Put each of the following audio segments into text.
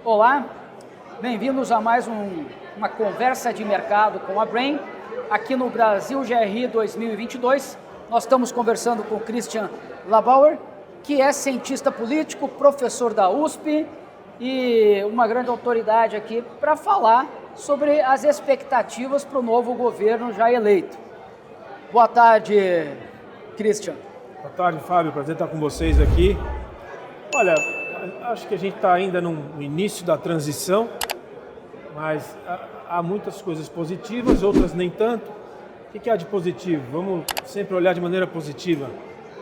Olá, bem-vindos a mais uma conversa de mercado com a Brain, aqui no Brasil GRI 2022. Nós estamos conversando com o Christian Labauer, que é cientista político, professor da USP e uma grande autoridade aqui para falar sobre as expectativas para o novo governo já eleito. Boa tarde, Christian. Boa tarde, Fábio. Prazer estar com vocês aqui. Olha, acho que a gente está ainda no início da transição, mas há muitas coisas positivas, outras nem tanto. O que há de positivo? Vamos sempre olhar de maneira positiva.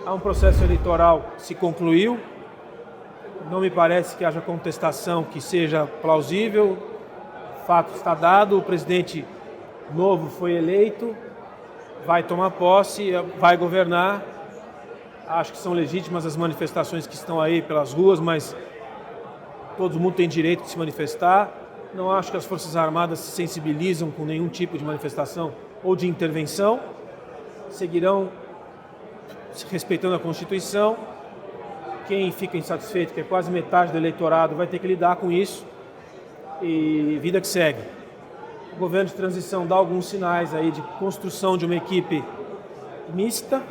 Há um processo eleitoral que se concluiu, não me parece que haja contestação que seja plausível, o fato está dado, o presidente novo foi eleito, vai tomar posse, vai governar. Acho que são legítimas as manifestações que estão aí pelas ruas, mas todo mundo tem direito de se manifestar. Não acho que as Forças Armadas se sensibilizam com nenhum tipo de manifestação ou de intervenção. Seguirão respeitando a Constituição. Quem fica insatisfeito, que é quase metade do eleitorado, vai ter que lidar com isso. E vida que segue. O governo de transição dá alguns sinais aí de construção de uma equipe mista.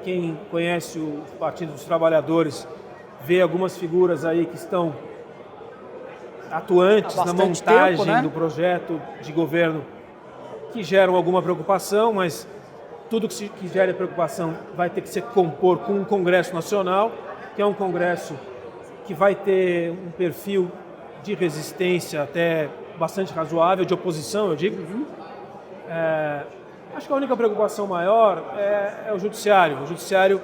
Quem conhece o Partido dos Trabalhadores vê algumas figuras aí que estão atuantes na montagem do projeto de governo que geram alguma preocupação, mas tudo que gera preocupação vai ter que se compor com um Congresso Nacional, que é um Congresso que vai ter um perfil de resistência até bastante razoável, de oposição, eu digo. Acho que a única preocupação maior é o Judiciário. O Judiciário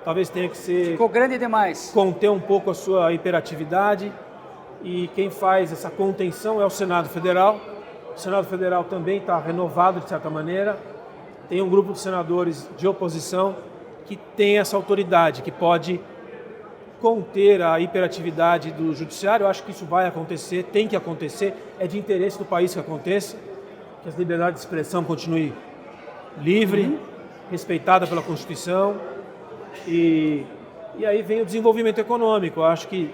talvez tenha que ficou grande demais. Conter um pouco a sua hiperatividade, e quem faz essa contenção é o Senado Federal. O Senado Federal também está renovado de certa maneira. Tem um grupo de senadores de oposição que tem essa autoridade, que pode conter a hiperatividade do Judiciário. Eu acho que isso vai acontecer, tem que acontecer, é de interesse do país que aconteça, que as liberdades de expressão continuem livre, respeitada pela Constituição, e aí vem o desenvolvimento econômico. Eu acho que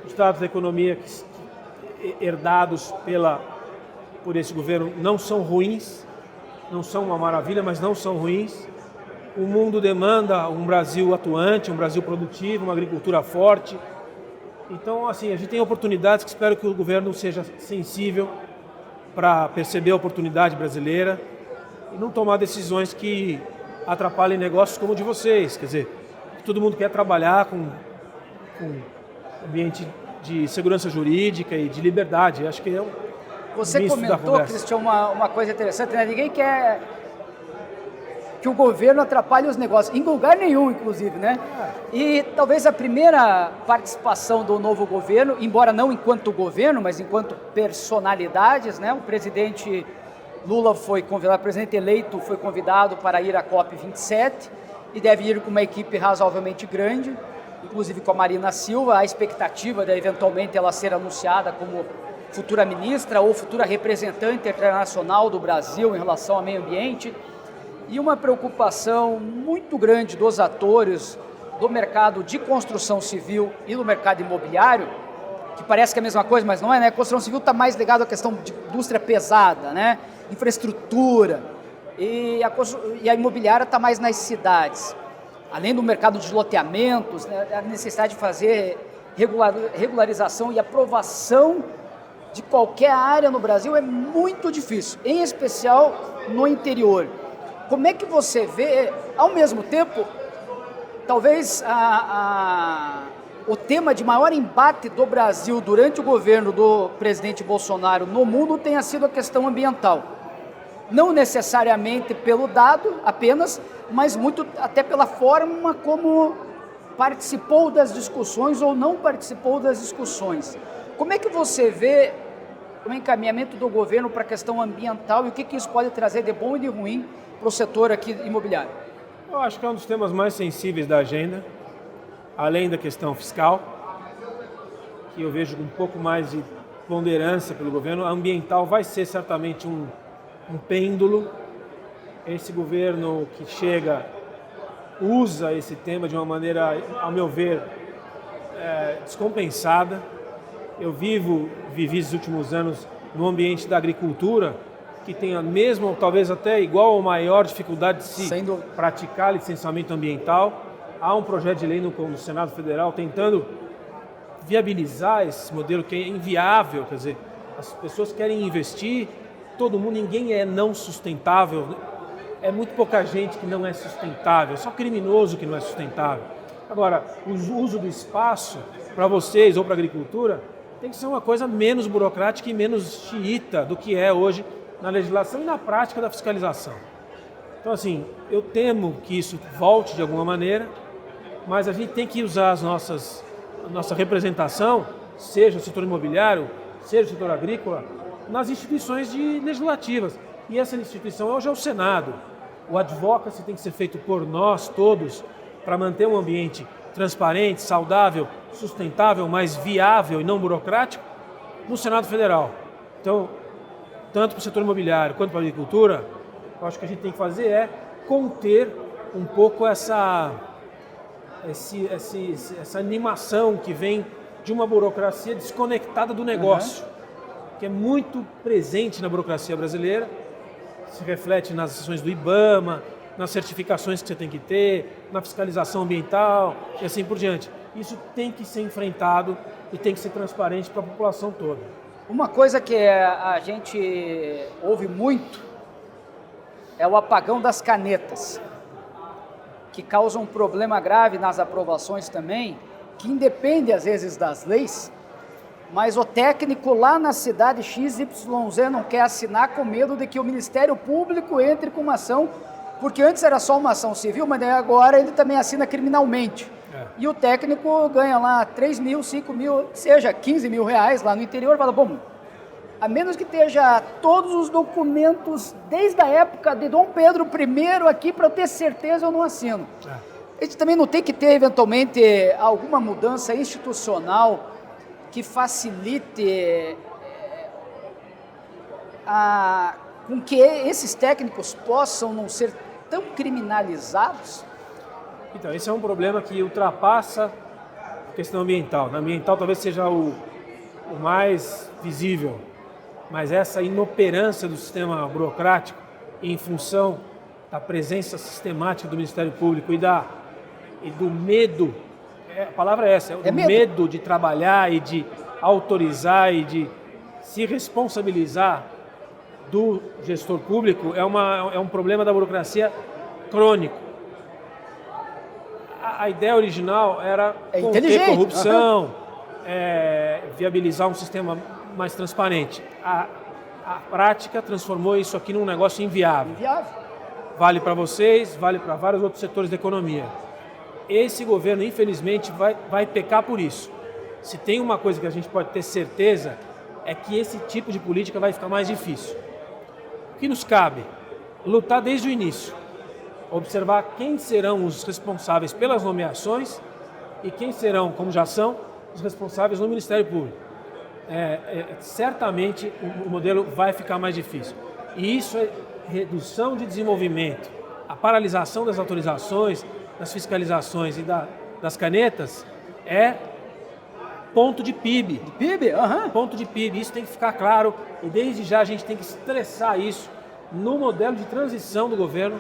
os dados da economia herdados por esse governo não são ruins, não são uma maravilha, mas não são ruins. O mundo demanda um Brasil atuante, um Brasil produtivo, uma agricultura forte. Então, assim, a gente tem oportunidades que espero que o governo seja sensível para perceber a oportunidade brasileira e não tomar decisões que atrapalhem negócios como o de vocês. Quer dizer, todo mundo quer trabalhar com ambiente de segurança jurídica e de liberdade. Acho que é Você comentou, Christian, uma coisa interessante, né? Ninguém quer que o governo atrapalhe os negócios, em lugar nenhum, inclusive, né? E talvez a primeira participação do novo governo, embora não enquanto governo, mas enquanto personalidades, né? O presidente Lula foi convidado, o presidente eleito foi convidado para ir à COP27 e deve ir com uma equipe razoavelmente grande, inclusive com a Marina Silva. A expectativa de eventualmente ela ser anunciada como futura ministra ou futura representante internacional do Brasil em relação ao meio ambiente. E uma preocupação muito grande dos atores do mercado de construção civil e do mercado imobiliário, que parece que é a mesma coisa, mas não é, né? A construção civil está mais ligada à questão de indústria pesada, né? Infraestrutura, e a imobiliária está mais nas cidades. Além do mercado de loteamentos, né? A necessidade de fazer regularização e aprovação de qualquer área no Brasil é muito difícil, em especial no interior. Como é que você vê, ao mesmo tempo, talvez o tema de maior embate do Brasil durante o governo do presidente Bolsonaro no mundo tenha sido a questão ambiental. Não necessariamente pelo dado apenas, mas muito até pela forma como participou das discussões ou não participou das discussões. Como é que você vê o encaminhamento do governo para a questão ambiental e o que isso pode trazer de bom e de ruim para o setor aqui imobiliário? Eu acho que é um dos temas mais sensíveis da agenda, além da questão fiscal, que eu vejo com um pouco mais de ponderância pelo governo. A ambiental vai ser certamente um pêndulo. Esse governo que chega usa esse tema de uma maneira, ao meu ver, descompensada. Eu vivi esses últimos anos no ambiente da agricultura, que tem a mesma, ou talvez até igual ou maior dificuldade de se praticar licenciamento ambiental. Há um projeto de lei no Senado Federal tentando viabilizar esse modelo que é inviável, quer dizer, as pessoas querem investir, todo mundo, ninguém é não sustentável, é muito pouca gente que não é sustentável, só criminoso que não é sustentável. Agora, o uso do espaço para vocês ou para a agricultura tem que ser uma coisa menos burocrática e menos xiita do que é hoje na legislação e na prática da fiscalização. Então, assim, eu temo que isso volte de alguma maneira, mas a gente tem que usar a nossa representação, seja o setor imobiliário, seja o setor agrícola, nas instituições legislativas. E essa instituição hoje é o Senado. O advocacy tem que ser feito por nós todos para manter um ambiente transparente, saudável, sustentável, mais viável e não burocrático no Senado Federal. Então, tanto para o setor imobiliário quanto para a agricultura, eu acho que a gente tem que fazer é conter um pouco essa animação que vem de uma burocracia desconectada do negócio, que é muito presente na burocracia brasileira, se reflete nas ações do IBAMA, nas certificações que você tem que ter, na fiscalização ambiental e assim por diante. Isso tem que ser enfrentado e tem que ser transparente para a população toda. Uma coisa que a gente ouve muito é o apagão das canetas, que causa um problema grave nas aprovações também, que independe às vezes das leis, mas o técnico lá na cidade XYZ não quer assinar com medo de que o Ministério Público entre com uma ação, porque antes era só uma ação civil, mas agora ele também assina criminalmente. E o técnico ganha lá 3 mil, 5 mil, seja 15 mil reais lá no interior, fala, bom, a menos que esteja todos os documentos desde a época de Dom Pedro I aqui, para eu ter certeza, eu não assino. A gente também não tem que ter, eventualmente, alguma mudança institucional que facilite com que esses técnicos possam não ser tão criminalizados? Então, esse é um problema que ultrapassa a questão ambiental. Na ambiental talvez seja o mais visível, mas essa inoperância do sistema burocrático em função da presença sistemática do Ministério Público e do medo, a palavra é essa, medo de trabalhar e de autorizar e de se responsabilizar do gestor público é um problema da burocracia crônico. A ideia original era conter corrupção, viabilizar um sistema mais transparente. A prática transformou isso aqui num negócio inviável. Vale para vocês, vale para vários outros setores da economia. Esse governo, infelizmente, vai pecar por isso. Se tem uma coisa que a gente pode ter certeza, é que esse tipo de política vai ficar mais difícil. O que nos cabe? Lutar desde o início. Observar quem serão os responsáveis pelas nomeações e quem serão, como já são, os responsáveis no Ministério Público. Certamente o modelo vai ficar mais difícil. E isso é redução de desenvolvimento, a paralisação das autorizações, das fiscalizações e das canetas é ponto de PIB. Ponto de PIB, isso tem que ficar claro e desde já a gente tem que estressar isso no modelo de transição do governo,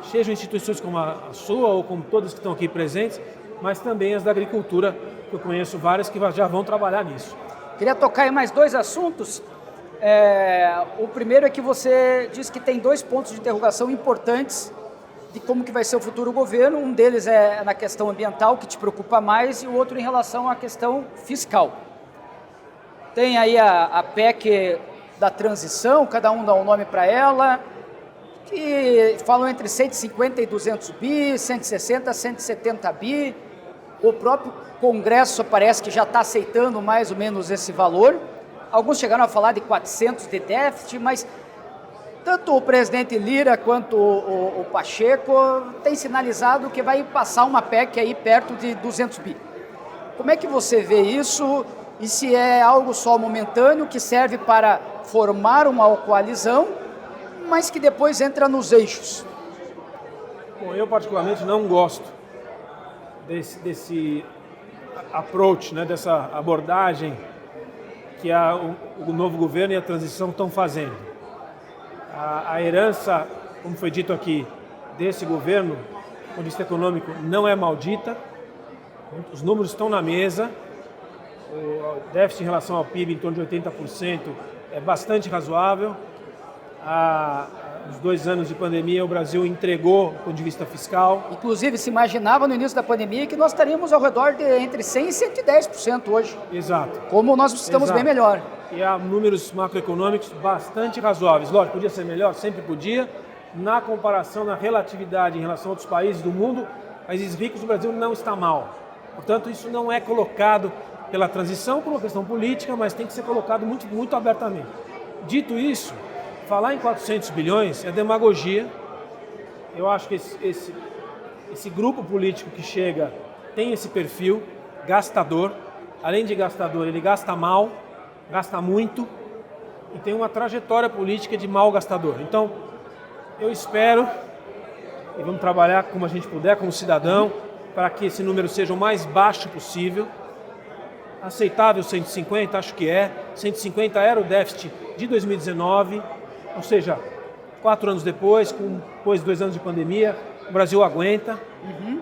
sejam instituições como a sua ou como todas que estão aqui presentes, mas também as da agricultura, que eu conheço várias que já vão trabalhar nisso. Queria tocar em mais 2 assuntos. O primeiro é que você diz que tem 2 pontos de interrogação importantes de como que vai ser o futuro governo. Um deles é na questão ambiental, que te preocupa mais, e o outro em relação à questão fiscal. Tem aí a PEC da transição, cada um dá um nome para ela, que falam entre 150 e 200 bi, 160, 170 bi. O próprio Congresso parece que já está aceitando mais ou menos esse valor. Alguns chegaram a falar de 400 de déficit, mas tanto o presidente Lira quanto o Pacheco têm sinalizado que vai passar uma PEC aí perto de 200 bi. Como é que você vê isso e se é algo só momentâneo que serve para formar uma coalizão, mas que depois entra nos eixos? Bom, eu particularmente não gosto desse approach, né, dessa abordagem que o novo governo e a transição estão fazendo. A herança, como foi dito aqui, desse governo, do ponto de vista econômico, não é maldita. Os números estão na mesa. O déficit em relação ao PIB em torno de 80% é bastante razoável. Nos 2 anos de pandemia, o Brasil entregou do ponto de vista fiscal. Inclusive, se imaginava no início da pandemia que nós estaríamos ao redor de entre 100% e 110% hoje. Exato. Como nós estamos bem melhor. E há números macroeconômicos bastante razoáveis. Lógico, podia ser melhor, sempre podia. Na comparação, na relatividade em relação a outros países do mundo, países ricos, o Brasil não está mal. Portanto, isso não é colocado pela transição por uma questão política, mas tem que ser colocado muito, muito abertamente. Dito isso, falar em 400 bilhões é demagogia. Eu acho que esse grupo político que chega tem esse perfil gastador. Além de gastador, ele gasta mal, gasta muito e tem uma trajetória política de mal gastador. Então, eu espero, e vamos trabalhar como a gente puder, como cidadão, para que esse número seja o mais baixo possível. Aceitável 150, acho que é. 150 era o déficit de 2019, ou seja, 4 anos depois, depois de 2 anos de pandemia, o Brasil aguenta.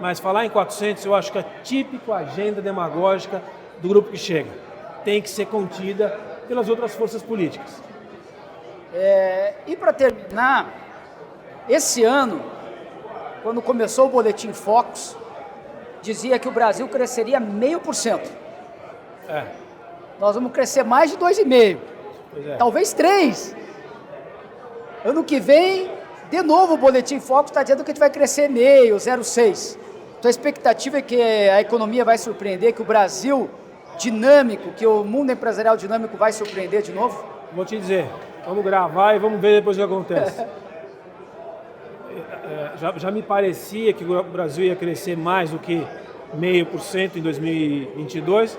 Mas falar em 400 eu acho que é típico agenda demagógica do grupo que chega. Tem que ser contida pelas outras forças políticas. E para terminar, esse ano, quando começou o Boletim Focus, dizia que o Brasil cresceria 0,5%. Nós vamos crescer mais de 2,5%. Talvez 3%. Ano que vem, de novo o Boletim Focus está dizendo que a gente vai crescer 0,5%, 0,6%. Então a expectativa é que a economia vai surpreender, que o Brasil dinâmico, que o mundo empresarial dinâmico vai surpreender de novo? Vou te dizer, vamos gravar e vamos ver depois o que acontece. Já me parecia que o Brasil ia crescer mais do que 0,5% em 2022,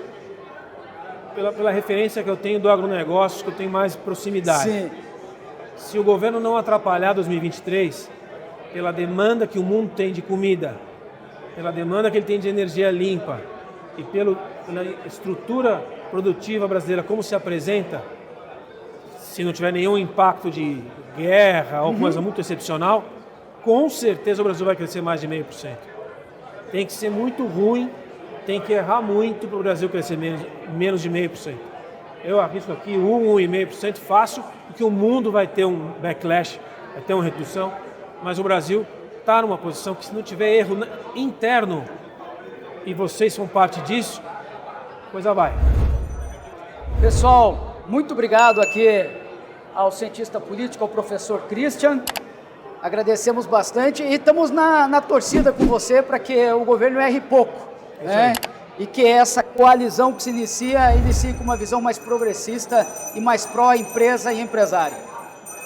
pela referência que eu tenho do agronegócio, que eu tenho mais proximidade. Sim. Se o governo não atrapalhar 2023, pela demanda que o mundo tem de comida, pela demanda que ele tem de energia limpa e pela estrutura produtiva brasileira, como se apresenta, se não tiver nenhum impacto de guerra ou coisa muito excepcional, com certeza o Brasil vai crescer mais de 0,5%. Tem que ser muito ruim, tem que errar muito para o Brasil crescer menos de 0,5%. Eu arrisco aqui 1,5% fácil, porque o mundo vai ter um backlash, vai ter uma redução, mas o Brasil está numa posição que, se não tiver erro interno, e vocês são parte disso, a coisa vai. Pessoal, muito obrigado aqui ao cientista político, ao professor Christian. Agradecemos bastante e estamos na torcida com você para que o governo erre pouco, né? E que essa coalizão que se inicie com uma visão mais progressista e mais pró-empresa e empresário.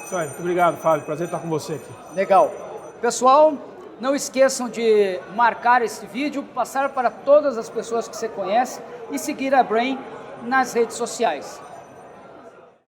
Isso aí, muito obrigado, Fábio. Prazer estar com você aqui. Legal. Pessoal, não esqueçam de marcar esse vídeo, passar para todas as pessoas que você conhece e seguir a Brain nas redes sociais.